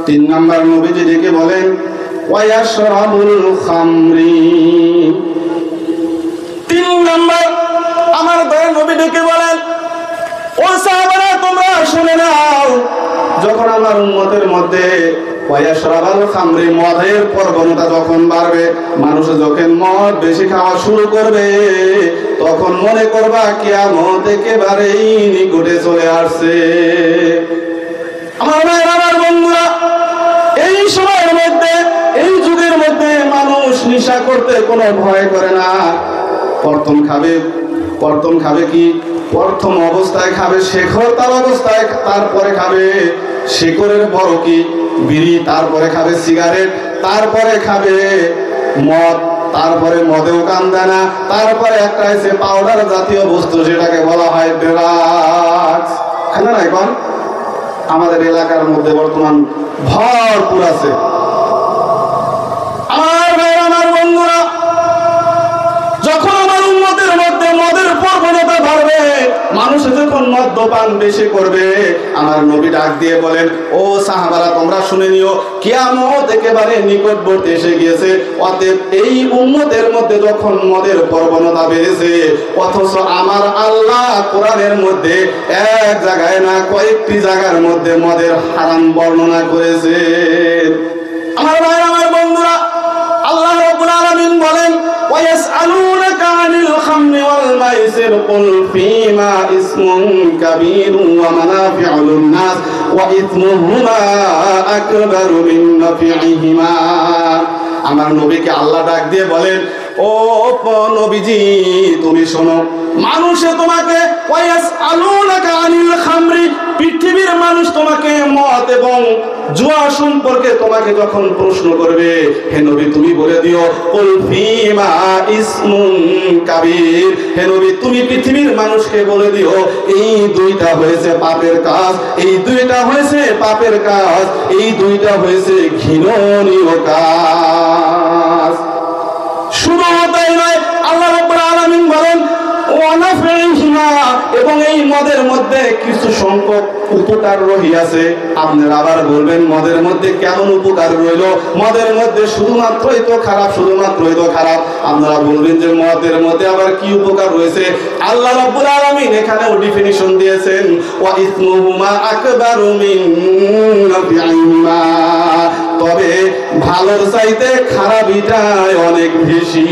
তিন নাম্বার নবীজি ডেকে বলেন ওয়ায়াশরাবুল খামরি। তিন নাম্বার আমার দয়ার নবী ডেকে বলেন ও সাহাবারা তোমরা শুনে নাও, যখন আমার উম্মতের মধ্যে ওয়ায়াশরাবুল খামরি মদের প্রবণতা যখন বাড়বে, মানুষ যখন মদ বেশি খাওয়া শুরু করবে, তখন মনে করবা কিয়ামত একেবারেই নিকটে চলে আসছে। আমার ভাইরা, আমার বন্ধুরা, এই সময়ের মধ্যে, এই যুগের মধ্যে মানুষ নেশা করতে কোনো ভয় করে না। প্রথম খাবে কি? প্রথম অবস্থায় খাবে শেখর তাল অবস্থায়, তারপরে খাবে শেখরের বড় কি বিড়ি, তারপরে খাবে সিগারেট, তারপরে খাবে মদ, তারপরে মদেও কান দেয় না, তারপরে একটা আছে পাউডার জাতীয় বস্তু যেটাকে বলা হয় ড্রাগস। খানা না এখন আমাদের এলাকার মধ্যে বর্তমান ভরপুর আছে। আমার ভাই, আমার বন্ধুরা, যখন আমার উম্মতের মধ্যে মদের প্রবণতা বাড়বে, মানুষ যখন মদ্যপান বেশি করবে, আমার নবী ডাক দিয়ে বলেন ও সাহাবারা তোমরা শুনে নিও, কিয়ামত একেবারে নিকটবর্তী এসে গিয়েছে। অতএব এই উম্মতের মধ্যে যখন মদের প্রবণতা বেড়েছে, অথচ আমার আল্লাহ কোরআনের মধ্যে এক জায়গায় না কয়েকটি জায়গার মধ্যে মদের হারাম বর্ণনা করেছে। আমার ভাই, আমার বন্ধুরা, আল্লাহ রাব্বুল আলামিন বলেন ওয়ায়াসআলুনাকা আনিল খামরি ওয়াল মাইসির কুল ফীমা ইসমুন কাবীরুন ওয়া মানাফি'ু লিন-নাস ওয়া ইসমুহুমা আকবারু মিন নাফি'িহিমা। আমার নবীকে আল্লাহ ডাক দিয়ে বলেন ও নবীজি তুমি শোনো, মানুষে তোমাকে ওয়ায়াসআলুনাকা আনিল খামরি, পৃথিবীর মানুষ তোমাকে মদ এবং জুয়া সম্পর্কে তোমাকে যখন প্রশ্ন করবে, হে নবী তুমি বলে দিও কুল ফীমা ইসমুন কাবীর, হে নবী তুমি পৃথিবীর মানুষকে বলে দিও এই দুইটা হয়েছে পাপের কাজ, এই দুইটা হয়েছে পাপের কাজ, এই দুইটা হয়েছে ঘৃণনীয় কাজ। শুধু তাই নয়, আল্লাহ রাব্বুল আলামিন বলেন এবং এই মদের মধ্যে কিছু সংখ্যক উপকার রহিয়াছে। আপনারা আবার বলবেন মদের মধ্যে কেমন উপকার রইল? মদের মধ্যে শুধুমাত্রই তো খারাপ, শুধুমাত্রই তো খারাপ। আপনারা বলবেন যে মদের মধ্যে আবার কি উপকার রয়েছে? আল্লাহ রাব্বুল আলামিন এখানেও ডেফিনিশন দিয়েছেন ওয়া ইসমুহুমা আকবারু মিন নাফিহিমা, তবে ভালোর চাইতে খারাপিটাই অনেক বেশি।